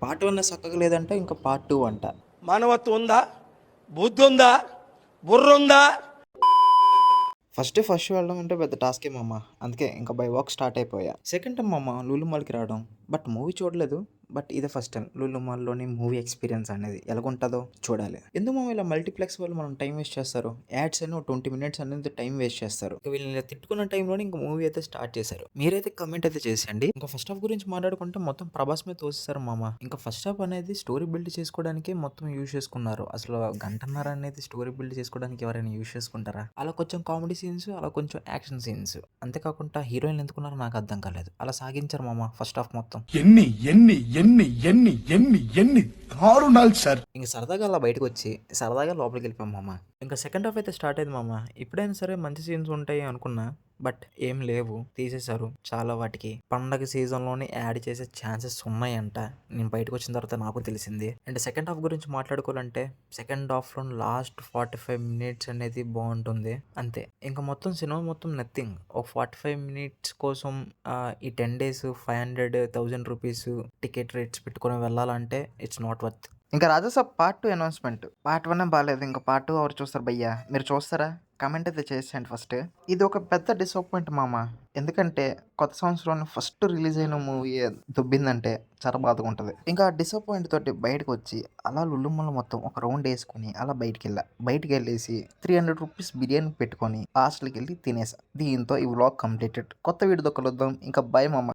Part 1 చక్కగా లేదంటే ఇంకా పార్ట్ 2 అంట. మానవత్వం ఉందా? బుద్ధి ఉందా? బుర్ర ఉందా? ఫస్ట్ వెళ్ళడం అంటే పెద్ద టాస్కే మామ. అందుకే ఇంకా బై వాక్ స్టార్ట్ అయిపోయా. సెకండ్ టైం మామ లూలు మాల్‌కి రావడం. బట్ మూవీ చూడలేదు. బట్ ఇదే ఫస్ట్ టైం లూలు మాల్‌లోని మూవీ ఎక్స్‌పీరియన్స్ అనేది ఎలాగుంటదో చూడాలి. ఎందుకు మామ ఇలా మల్టీప్లెక్స్ వాళ్ళు మనం టైం వేస్ట్ చేస్తారు. యాడ్స్ అని 20 మినిట్స్ అనేది టైం వేస్ట్ చేస్తారు. ఇక వీళ్ళని ఇలా తిట్టుకున్న టైంలోనే ఇంక మూవీ అయితే స్టార్ట్ చేశారు. మీరైతే కామెంట్ అయితే చేసేయండి. ఇంకా ఫస్ట్ హాఫ్ గురించి మాట్లాడుకుంటే మొత్తం ప్రభాస్ మీద తోసేశారు మామ. ఇంకా ఫస్ట్ హాఫ్ అనేది స్టోరీ బిల్డ్ చేసుకోవడానికే మొత్తం యూజ్ చేసుకున్నారు. అసలు గంటన్నర అనేది స్టోరీ బిల్డ్ చేసుకోవడానికి ఎవరైనా యూజ్ చేసుకుంటారా? అలా కొంచెం కామెడీ సీన్స్, అలా కొంచెం యాక్షన్ సీన్స్. అంతేకాకుండా హీరోయిన్‌లు ఎందుకున్నారో నాకు అర్థం కాలేదు. అలా సాగించారు మామ ఫస్ట్ హాఫ్ మొత్తం. ఎన్ని ఎన్ని ఎన్ని ఎన్ని ఎన్ని ఎన్ని దారుణాలు సార్. ఇంక సరదాగా అలా బయటకొచ్చి, సరదాగా లోపలికెళ్ళిపోయాం మామ. ఇంకా సెకండ్ హాఫ్ అయితే స్టార్ట్ అయింది మామ. ఇప్పుడైనా సరే మంచి సీన్స్ ఉంటాయి అనుకున్నా. బట్ ఏం లేవు. తీసేశారు చాలా వాటికి. పండగ సీజన్‌లోనే యాడ్ చేసే ఛాన్సెస్ ఉన్నాయంట. నేను బయటకొచ్చిన తర్వాత నాకు తెలిసింది. అండ్ సెకండ్ హాఫ్ గురించి మాట్లాడుకోవాలంటే, సెకండ్ హాఫ్‌లో లాస్ట్ 45 మినిట్స్ అనేది బావుంటుంది. అంతే. ఇంక మొత్తం సినిమా మొత్తం నథింగ్. ఒక 45 మినిట్స్ కోసం ఈ 10 డేస్ 500, 1000 రూపీస్ టికెట్ రేట్స్ పెట్టుకొని వెళ్ళాలంటే ఇట్స్ నాట్ వర్త్. ఇంకా రాజాసాబ్ పార్ట్ 2 అనౌన్స్‌మెంట్. పార్ట్ 1 బాలేదు. ఇంకా పార్ట్ 2 ఎవరు చూస్తారు భయ్యా? మీరు చూస్తారా? కామెంట్ అయితే చేసేయండి ఫస్ట్. ఇది ఒక పెద్ద డిసప్పాయింట్ మామ. ఎందుకంటే కొత్త సంవత్సరంలో ఫస్ట్ రిలీజ్ అయిన మూవీ దొబ్బిందంటే చాలా బాధగా ఉంటది. ఇంకా డిసప్పాయింట్ తోటి బయటకొచ్చి అలా లుల్లుమల్ల మొత్తం ఒక రౌండ్ యేసుకొని అలా బయటికెళ్ళా. బయటికెళ్ళేసి 300 రూపీస్ బిర్యానీ పెట్టుకొని హాస్టల్‌కెళ్ళి తినేసా. దీంతో ఈ వ్లాగ్ కంప్లీటెడ్. కొత్త వీడియోతో కలుద్దాం. ఇంకా బై మామ.